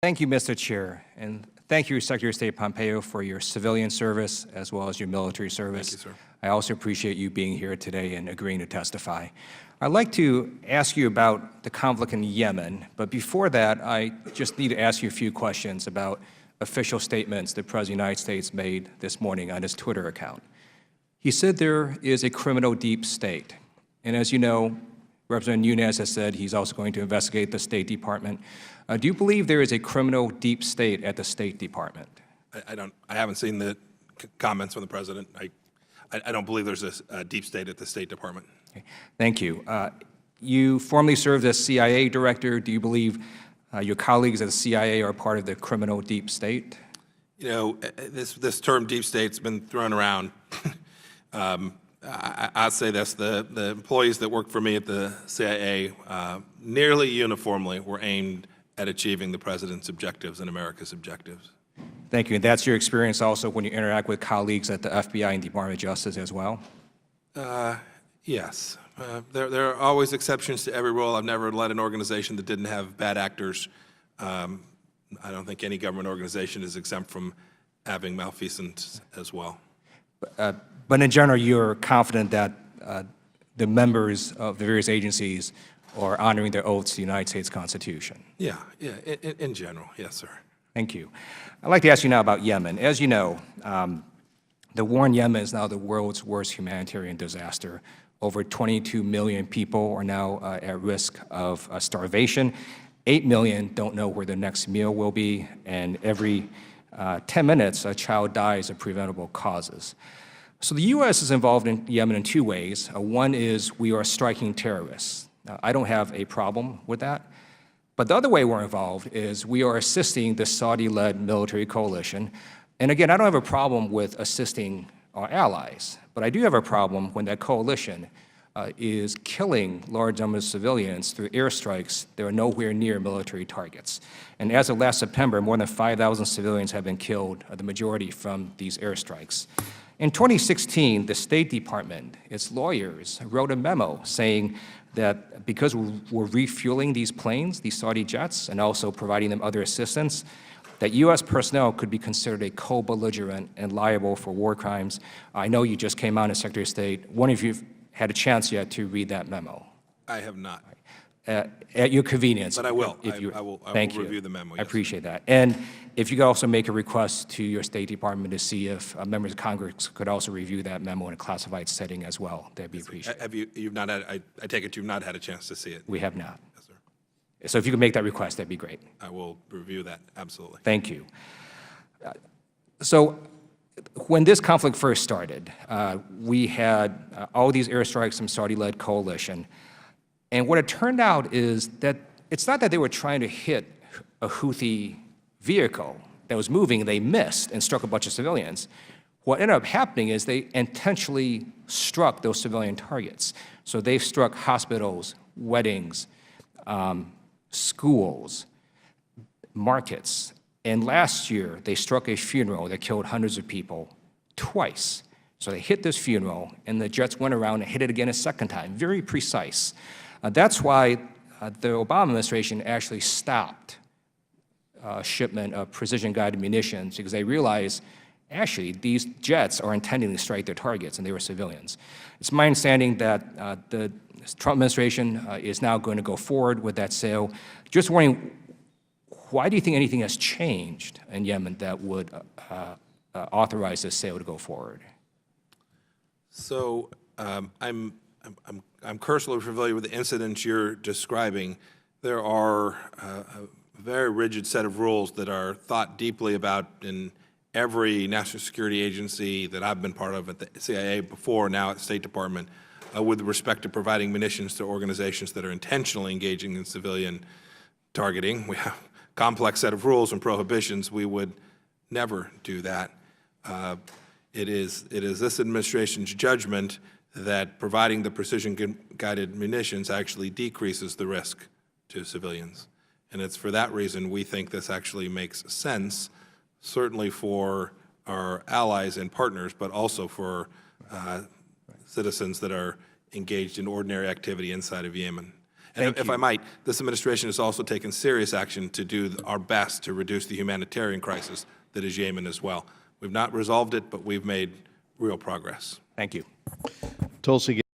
Thank you, Mr. Chair, and thank you, Secretary of State Pompeo, for your civilian service as well as your military service. Thank you, sir. I also appreciate you being here today and agreeing to testify. I'd like to ask you about the conflict in Yemen, but before that, I just need to ask you a few questions about official statements the President of the United States made this morning on his Twitter account. He said there is a criminal deep state, and as you know, Representative Nunes has said he's also going to investigate the State Department. Do you believe there is a criminal deep state at the State Department? I haven't seen the comments from the President. I don't believe there's a deep state at the State Department. Okay. Thank you. You formerly served as CIA director. Do you believe your colleagues at the CIA are part of the criminal deep state? You know, this term deep state's been thrown around. I'd say this, the employees that work for me at the CIA nearly uniformly were aimed at achieving the President's objectives and America's objectives. Thank you. And that's your experience also when you interact with colleagues at the FBI and Department of Justice as well? Yes. There are always exceptions to every rule. I've never led an organization that didn't have bad actors. I don't think any government organization is exempt from having malfeasance as well. But in general, you're confident that the members of the various agencies are honoring their oaths to the United States Constitution? Yeah, in general, yes, sir. Thank you. I'd like to ask you now about Yemen. As you know, the war in Yemen is now the world's worst humanitarian disaster. Over 22 million people are now at risk of starvation. 8 million don't know where their next meal will be, and every 10 minutes, a child dies of preventable causes. So the U.S. is involved in Yemen in two ways. One is we are striking terrorists. I don't have a problem with that. But the other way we're involved is we are assisting the Saudi-led military coalition. And again, I don't have a problem with assisting our allies, but I do have a problem when that coalition is killing large numbers of civilians through airstrikes that are nowhere near military targets. And as of last September, more than 5,000 civilians have been killed, the majority from these airstrikes. In 2016, the State Department, its lawyers, wrote a memo saying that because we're refueling these planes, these Saudi jets, and also providing them other assistance, that U.S. personnel could be considered a co-belligerent and liable for war crimes. I know you just came out as Secretary of State. One of you had a chance yet to read that memo? I have not. At your convenience. But I will. I will review the memo. Yes. I appreciate that. And if you could also make a request to your State Department to see if members of Congress could also review that memo in a classified setting as well, that'd be appreciated. Have you've not had, I take it you've not had a chance to see it? We have not. Yes, sir. So if you could make that request, that'd be great. I will review that, absolutely. Thank you. So when this conflict first started, we had all these airstrikes from Saudi-led coalition. And what it turned out is that it's not that they were trying to hit a Houthi vehicle that was moving, they missed and struck a bunch of civilians. What ended up happening is they intentionally struck those civilian targets. So they struck hospitals, weddings, schools, markets. And last year, they struck a funeral that killed hundreds of people twice. So they hit this funeral, and the jets went around and hit it again a second time, very precise. That's why the Obama administration actually stopped shipment of precision-guided munitions, because they realized, actually, these jets are intending to strike their targets, and they were civilians. It's my understanding that the Trump administration is now going to go forward with that sale. Just wondering, why do you think anything has changed in Yemen that would authorize this sale to go forward? So I'm personally familiar with the incidents you're describing. There are a very rigid set of rules that are thought deeply about in every national security agency that I've been part of at the CIA before, now at the State Department, with respect to providing munitions to organizations that are intentionally engaging in civilian targeting. We have a complex set of rules and prohibitions. We would never do that. It is this administration's judgment that providing the precision-guided munitions actually decreases the risk to civilians. And it's for that reason we think this actually makes sense, certainly for our allies and partners, but also for citizens that are engaged in ordinary activity inside of Yemen. And if I might, this administration has also taken serious action to do our best to reduce the humanitarian crisis that is Yemen as well. We've not resolved it, but we've made real progress. Thank you. Tulsi